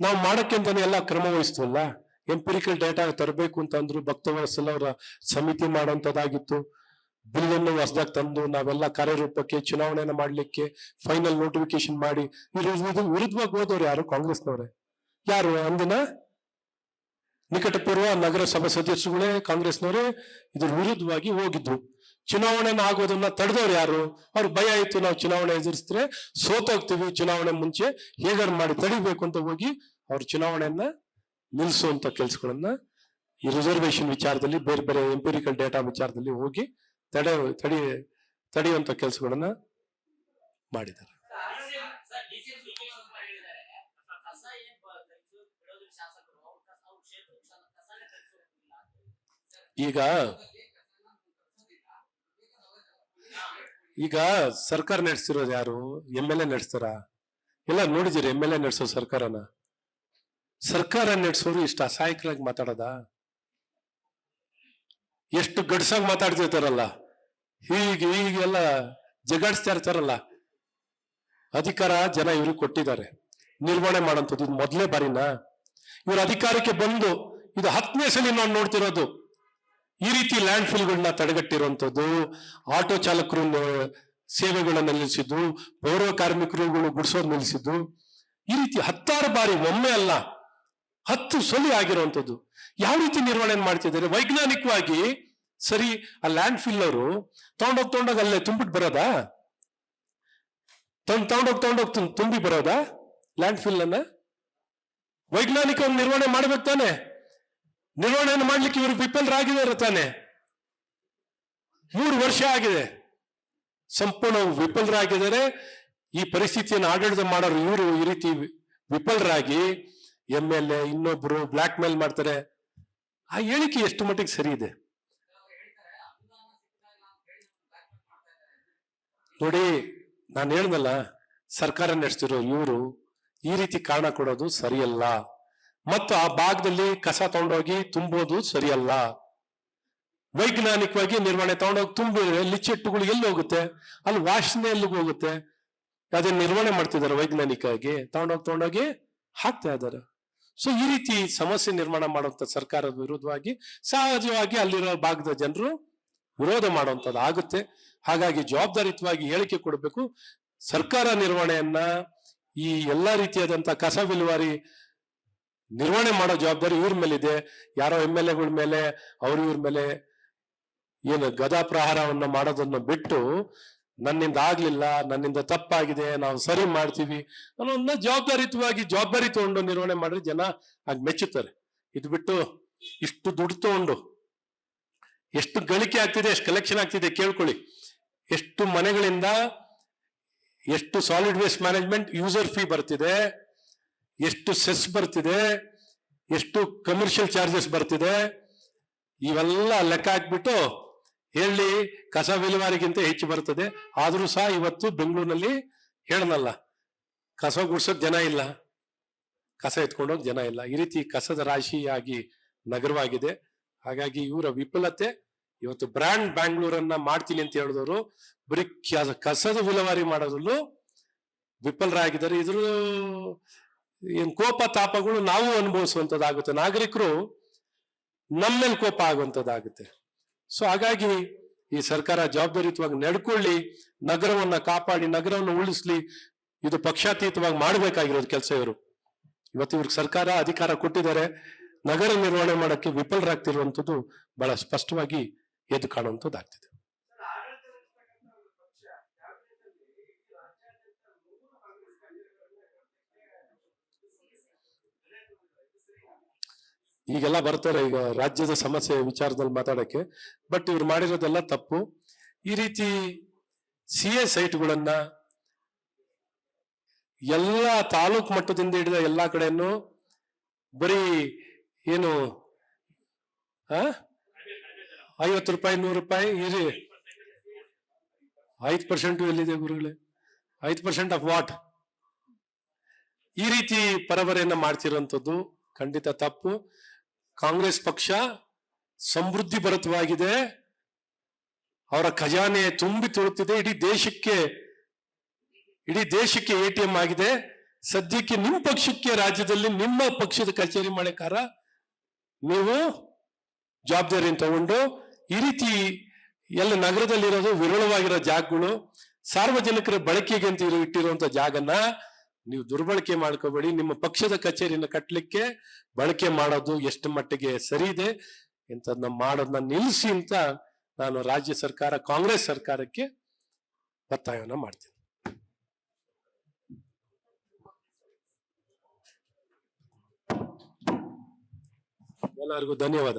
ನಾವು ಮಾಡಕ್ಕೆ ಅಂತಾನೆ ಎಲ್ಲ ಕ್ರಮ ವಹಿಸ್ತವಲ್ಲ. ಎಂಪಿರಿಕಲ್ ಡೇಟಾ ತರಬೇಕು ಅಂತ ಅಂದ್ರು. ಭಕ್ತವತ್ಸಲ ಅವರ ಸಮಿತಿ ಮಾಡುವಂತದ್ದಾಗಿತ್ತು. ಬಿಲ್ ಅನ್ನು ಹೊಸದಾಗಿ ತಂದು ನಾವೆಲ್ಲ ಕಾರ್ಯರೂಪಕ್ಕೆ ಚುನಾವಣೆಯನ್ನು ಮಾಡ್ಲಿಕ್ಕೆ ಫೈನಲ್ ನೋಟಿಫಿಕೇಶನ್ ಮಾಡಿ ವಿರುದ್ಧವಾಗಿ ಹೋದವ್ರು ಯಾರು? ಕಾಂಗ್ರೆಸ್ನವರೇ. ಯಾರು? ಅಂದಿನ ನಿಕಟಪೂರ್ವ ನಗರಸಭಾ ಸದಸ್ಯರುಗಳೇ ಕಾಂಗ್ರೆಸ್ನವರೇ ಇದ್ರ ವಿರುದ್ಧವಾಗಿ ಹೋಗಿದ್ರು. ಚುನಾವಣೆನ ಆಗೋದನ್ನ ತಡೆದವ್ರು ಯಾರು? ಅವ್ರ ಭಯ ಆಯ್ತು, ನಾವು ಚುನಾವಣೆ ಎದುರಿಸಿದ್ರೆ ಸೋತೋಗ್ತೀವಿ, ಚುನಾವಣೆ ಮುಂಚೆ ಹೇಗಾರು ಮಾಡಿ ತಡಿಬೇಕು ಅಂತ ಹೋಗಿ ಅವ್ರ ಚುನಾವಣೆಯನ್ನ ನಿಲ್ಲಿಸುವಂತ ಕೆಲ್ಸಗಳನ್ನ ಈ ರಿಸರ್ವೇಶನ್ ವಿಚಾರದಲ್ಲಿ, ಬೇರೆ ಬೇರೆ ಎಂಪಿರಿಕಲ್ ಡೇಟಾ ವಿಚಾರದಲ್ಲಿ ಹೋಗಿ ತಡೆಯುವಂತ ಕೆಲಸಗಳನ್ನ ಮಾಡಿದ್ದಾರೆ. ಈಗ ಸರ್ಕಾರ ನಡೆಸ್ತಿರೋದು ಯಾರು? MLA ನಡೆಸ್ತಾರ? ಎಲ್ಲ ನೋಡಿದಿರಿ MLA ನಡೆಸೋ ಸರ್ಕಾರನ? ಸರ್ಕಾರ ನಡೆಸೋರು ಇಷ್ಟು ಅಸಹಾಯಕರಾಗಿ ಮಾತಾಡೋದ? ಎಷ್ಟು ಗಡ್ಸಾಗಿ ಮಾತಾಡ್ತಿರ್ತಾರಲ್ಲ, ಹೀಗೆಲ್ಲ ಜಗಾಡ್ಸ್ತಾ ಇರ್ತಾರಲ್ಲ. ಅಧಿಕಾರ ಜನ ಇವ್ರಿಗೆ ಕೊಟ್ಟಿದ್ದಾರೆ, ನಿರ್ವಹಣೆ ಮಾಡೋಂಥದ್ದು. ಇದು ಮೊದಲೇ ಬಾರಿನಾ ಇವ್ರ ಅಧಿಕಾರಕ್ಕೆ ಬಂದು? ಇದು 10ನೇ ಸಲ ನಾವು ನೋಡ್ತಿರೋದು. ಈ ರೀತಿ ಲ್ಯಾಂಡ್ ಫಿಲ್ಗಳನ್ನ ತಡೆಗಟ್ಟಿರುವಂಥದ್ದು, ಆಟೋ ಚಾಲಕರು ಸೇವೆಗಳನ್ನ ನಿಲ್ಲಿಸಿದ್ದು, ಪೌರ ಕಾರ್ಮಿಕರುಗಳು ಗುಡಿಸೋದು ನಿಲ್ಲಿಸಿದ್ದು, ಈ ರೀತಿ 10 ಬಾರಿ, ಒಮ್ಮೆ ಅಲ್ಲ 10 ಸಲ ಆಗಿರುವಂಥದ್ದು. ಯಾವ ರೀತಿ ನಿರ್ವಹಣೆ ಮಾಡ್ತಿದ್ದಾರೆ ವೈಜ್ಞಾನಿಕವಾಗಿ? ಸರಿ, ಆ ಲ್ಯಾಂಡ್ ಫಿಲ್ ಅವರು ತಗೊಂಡೋಗ್ ಅಲ್ಲೇ ತುಂಬಿಟ್ಟು ಬರೋದಾ? ತಗೊಂಡೋಗ್ ತುಂಬಿ ಬರೋದಾ ಲ್ಯಾಂಡ್ ಫಿಲ್ ಅನ್ನ? ವೈಜ್ಞಾನಿಕವಾಗಿ ನಿರ್ವಹಣೆ ಮಾಡ್ಬೇಕು ತಾನೆ. ನಿರ್ವಹಣೆಯನ್ನು ಮಾಡ್ಲಿಕ್ಕೆ ಇವರು ವಿಫಲರಾಗಿದ್ದಾರೆ ತಾನೆ. 3 ವರ್ಷ ಆಗಿದೆ, ಸಂಪೂರ್ಣ ವಿಫಲರಾಗಿದ್ದಾರೆ. ಈ ಪರಿಸ್ಥಿತಿಯನ್ನು ಆಡಳಿತ ಮಾಡೋರು ಇವರು ಈ ರೀತಿ ವಿಫಲರಾಗಿ MLA ಇನ್ನೊಬ್ರು ಬ್ಲಾಕ್ ಮೇಲ್ ಮಾಡ್ತಾರೆ. ಆ ಹೇಳಿಕೆ ಎಷ್ಟು ಮಟ್ಟಿಗೆ ಸರಿ ಇದೆ ನೋಡಿ. ನಾನು ಹೇಳ್ದಲ್ಲ, ಸರ್ಕಾರ ನಡೆಸ್ತಿರೋ ಇವರು ಈ ರೀತಿ ಕಾರಣ ಕೊಡೋದು ಸರಿಯಲ್ಲ. ಮತ್ತು ಆ ಭಾಗದಲ್ಲಿ ಕಸ ತಗೊಂಡೋಗಿ ತುಂಬೋದು ಸರಿಯಲ್ಲ. ವೈಜ್ಞಾನಿಕವಾಗಿ ನಿರ್ವಹಣೆ ತಗೊಂಡೋಗಿ ತುಂಬಿದ್ರೆ ಲಿಚ್ಚೆಟ್ಟುಗಳು ಎಲ್ಲಿ ಹೋಗುತ್ತೆ? ಅಲ್ಲಿ ವಾಸನೆ ಎಲ್ಲಿಗೆ ಹೋಗುತ್ತೆ? ಅದನ್ನ ನಿರ್ವಹಣೆ ಮಾಡ್ತಿದ್ದಾರೆ ವೈಜ್ಞಾನಿಕವಾಗಿ, ತಗೊಂಡೋಗಿ ಹಾಕ್ತಾ ಇದ್ದಾರೆ. ಸೊ ಈ ರೀತಿ ಸಮಸ್ಯೆ ನಿರ್ಮಾಣ ಮಾಡುವಂತ ಸರ್ಕಾರದ ವಿರುದ್ಧವಾಗಿ ಸಹಜವಾಗಿ ಅಲ್ಲಿರೋ ಭಾಗದ ಜನರು ವಿರೋಧ ಮಾಡುವಂಥದ್ದು ಆಗುತ್ತೆ. ಹಾಗಾಗಿ ಜವಾಬ್ದಾರಿಯುತವಾಗಿ ಹೇಳಿಕೆ ಕೊಡಬೇಕು. ಸರ್ಕಾರ ನಿರ್ವಹಣೆಯನ್ನ, ಈ ಎಲ್ಲಾ ರೀತಿಯಾದಂತ ಕಸ ವಿಲೇವಾರಿ ನಿರ್ವಹಣೆ ಮಾಡೋ ಜವಾಬ್ದಾರಿ ಇವ್ರ ಮೇಲಿದೆ. ಯಾರೋ MLAಗಳ ಮೇಲೆ, ಇವ್ರ ಮೇಲೆ ಏನು ಗದಾ ಪ್ರಹಾರವನ್ನ ಮಾಡೋದನ್ನ ಬಿಟ್ಟು, ನನ್ನಿಂದ ಆಗ್ಲಿಲ್ಲ, ನನ್ನಿಂದ ತಪ್ಪಾಗಿದೆ, ನಾವು ಸರಿ ಮಾಡ್ತೀವಿ ಅನ್ನೋದನ್ನ ಜವಾಬ್ದಾರಿ ತಗೊಂಡು ನಿರ್ವಹಣೆ ಮಾಡಿದ್ರೆ ಜನ ಆಗ ಮೆಚ್ಚುತ್ತಾರೆ. ಇದು ಬಿಟ್ಟು ಇಷ್ಟು ದುಡ್ಡು ತಗೊಂಡು ಎಷ್ಟು ಗಳಿಕೆ ಆಗ್ತಿದೆ, ಎಷ್ಟು ಕಲೆಕ್ಷನ್ ಆಗ್ತಿದೆ ಕೇಳ್ಕೊಳ್ಳಿ. ಎಷ್ಟು ಮನೆಗಳಿಂದ ಎಷ್ಟು solid waste management user fee ಬರ್ತಿದೆ, ಎಷ್ಟು ಸೆಸ್ ಬರ್ತಿದೆ, ಎಷ್ಟು ಕಮರ್ಷಿಯಲ್ ಚಾರ್ಜಸ್ ಬರ್ತಿದೆ, ಇವೆಲ್ಲ ಲೆಕ್ಕ ಹಾಕ್ಬಿಟ್ಟು ಹೇಳಿ ಕಸ ವಿಲೇವಾರಿಗಿಂತ ಹೆಚ್ಚು ಬರ್ತದೆ. ಆದ್ರೂ ಸಹ ಇವತ್ತು ಬೆಂಗಳೂರಿನಲ್ಲಿ ಹೇಳನಲ್ಲ, ಕಸ ಗುಡ್ಸೋಕ್ ಜನ ಇಲ್ಲ, ಕಸ ಎತ್ಕೊಂಡೋಗ್ ಜನ ಇಲ್ಲ. ಈ ರೀತಿ ಕಸದ ರಾಶಿಯಾಗಿ ನಗರವಾಗಿದೆ. ಹಾಗಾಗಿ ಇವರ ವಿಫಲತೆ, ಇವತ್ತು ಬ್ರ್ಯಾಂಡ್ ಬ್ಯಾಂಗ್ಳೂರನ್ನ ಮಾಡ್ತೀನಿ ಅಂತ ಹೇಳಿದವರು ಬರೀ ಕಸದ ವಿಲೇವಾರಿ ಮಾಡೋದ್ರಲ್ಲೂ ವಿಫಲರಾಗಿದ್ದಾರೆ. ಇದ್ರ ಏನ್ ಕೋಪ ತಾಪಗಳು ನಾವು ಅನುಭವಿಸುವಂತದ್ದಾಗುತ್ತೆ, ನಾಗರಿಕರು ನಮ್ಮೇಲೆ ಕೋಪ ಆಗುವಂತದ್ದಾಗುತ್ತೆ. ಸೊ ಹಾಗಾಗಿ ಈ ಸರ್ಕಾರ ಜವಾಬ್ದಾರಿಯುತವಾಗಿ ನಡ್ಕೊಳ್ಳಿ, ನಗರವನ್ನ ಕಾಪಾಡಿ, ನಗರವನ್ನು ಉಳಿಸ್ಲಿ. ಇದು ಪಕ್ಷಾತೀತವಾಗಿ ಮಾಡಬೇಕಾಗಿರೋದು ಕೆಲಸ. ಇವತ್ತು ಇವ್ರಿಗೆ ಸರ್ಕಾರ ಅಧಿಕಾರ ಕೊಟ್ಟಿದ್ದಾರೆ, ನಗರ ನಿರ್ವಹಣೆ ಮಾಡಕ್ಕೆ ವಿಫಲರಾಗ್ತಿರುವಂತದ್ದು ಬಹಳ ಸ್ಪಷ್ಟವಾಗಿ ಎದ್ದು ಕಾಣುವಂತದ್ದಾಗ್ತಿದೆ. ಈಗೆಲ್ಲ ಬರ್ತಾರೆ ಈಗ ರಾಜ್ಯದ ಸಮಸ್ಯೆ ವಿಚಾರದಲ್ಲಿ ಮಾತಾಡಕ್ಕೆ, ಬಟ್ ಇವ್ರು ಮಾಡಿರೋದೆಲ್ಲ ತಪ್ಪು. ಈ ರೀತಿ CA ಸೈಟ್ಗಳನ್ನ ಎಲ್ಲ ತಾಲೂಕು ಮಟ್ಟದಿಂದ ಹಿಡಿದ ಎಲ್ಲಾ ಕಡೆಯನ್ನು ಬರೀ ಏನು 50 ರೂಪಾಯಿ 100 ರೂಪಾಯಿ ಇರಿ. 5% ಎಲ್ಲಿದೆ ಗುರುಗಳೇ? 5% ಆಫ್ ವಾಟ್? ಈ ರೀತಿ ಪರಬರೆಯನ್ನ ಮಾಡ್ತಿರುವಂತದ್ದು ಖಂಡಿತ ತಪ್ಪು. ಕಾಂಗ್ರೆಸ್ ಪಕ್ಷ ಸಮೃದ್ಧಿ ಭರಿತವಾಗಿದೆ, ಅವರ ಖಜಾನೆ ತುಂಬಿ ತುಳುತ್ತಿದೆ, ಇಡೀ ದೇಶಕ್ಕೆ ATM ಆಗಿದೆ. ಸದ್ಯಕ್ಕೆ ನಿಮ್ಮ ಪಕ್ಷಕ್ಕೆ ರಾಜ್ಯದಲ್ಲಿ ನಿಮ್ಮ ಪಕ್ಷದ ಕಚೇರಿ ಮಾಡಕಾರ ನೀವು ಜವಾಬ್ದಾರಿಯನ್ನು ತಗೊಂಡು ಈ ರೀತಿ ಎಲ್ಲ ನಗರದಲ್ಲಿರೋದು ವಿರಳವಾಗಿರೋ ಜಾಗಗಳು, ಸಾರ್ವಜನಿಕರ ಬಳಕೆಗೆ ಅಂತ ಇಟ್ಟಿರುವಂತ ಜಾಗನ ನೀವು ದುರ್ಬಳಕೆ ಮಾಡ್ಕೋಬೇಡಿ. ನಿಮ್ಮ ಪಕ್ಷದ ಕಚೇರಿನ ಕಟ್ಟಲಿಕ್ಕೆ ಬಳಕೆ ಮಾಡೋದು ಎಷ್ಟು ಮಟ್ಟಿಗೆ ಸರಿ ಇದೆ ಇಂಥದನ್ನ ಮಾಡೋದನ್ನ ನಿಲ್ಲಿಸಿ ಅಂತ ನಾನು ರಾಜ್ಯ ಸರ್ಕಾರ, ಕಾಂಗ್ರೆಸ್ ಸರ್ಕಾರಕ್ಕೆ ಒತ್ತಾಯವನ್ನ ಮಾಡ್ತೀನಿ. ಎಲ್ಲರಿಗೂ ಧನ್ಯವಾದ.